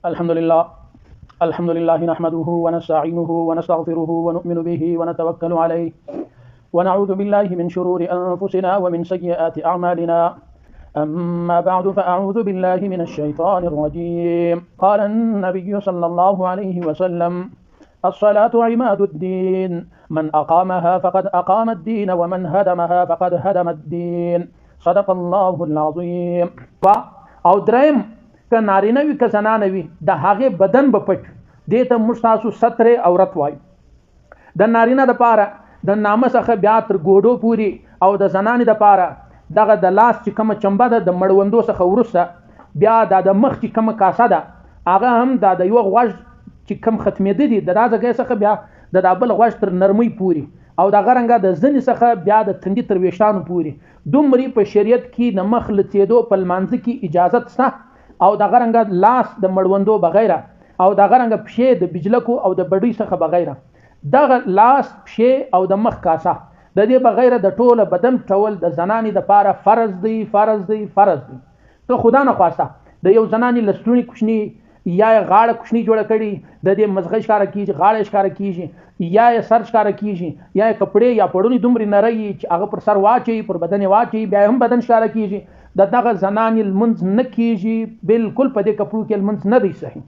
الحمد لله نحمده ونستعينه ونستغفره ونؤمن به ونتوكل عليه ونعوذ بالله من شرور أنفسنا ومن سيئات أعمالنا. أما بعد فأعوذ بالله من الشيطان الرجيم. قال النبي صلى الله عليه وسلم: الصلاة عماد الدين، من أقامها فقد أقام الدين ومن هدمها فقد هدم الدين. صدق الله العظيم. او دریم که نارینه وي که زنانه وي د هغې بدن به پټ دې ته موږ تاسو ستر عورت وایو. د نارینه دپاره د نامه څخه بیا تر ګوډو پورې او د زنانې دپاره دغه د لاس چې کومه چمبه ده د مړوندو څخه وروسته بیا دا د مخ چې کومه کاسه ده هغه هم دا د یوه غوږ چې کوم ختمېده دي د دا ځای څخه بیا د دا بل غوږ تر نرمۍ پورې او دغه رنګه د زنې څخه بیا د تندي تر ویښتانو پورې دومرې په شریعت کې د مخ لڅېدو په لمانځه کې اجازت شته او دغه رنګه لاس د مړوندو بغیره او دغه رنګه پښې د بجلکو او د بډۍ څخه بغیره دغه لاس پښې او د مخ کاسه د دې بغیره د ټوله بدن ټول د زنانې دپاره فرض دی. ته خدا نه خواسته د یو زنانې لستوڼي کوچني یا غاړه کوچني جوړه کړي د دې مزغه ښکاره کېږي غاړه ښکاره کېږي یا یې سر ښکاره کېږي یا یې کپړې یا پړونې دومرې نری چې هغه پر سر واچوي پر بدن یې واچوي بیا هم بدن ښکاره کېږي د دغه زنانې لمونځ نه کېږي. بالکل په دې کپړو کې لمونځ نه دی صحیح.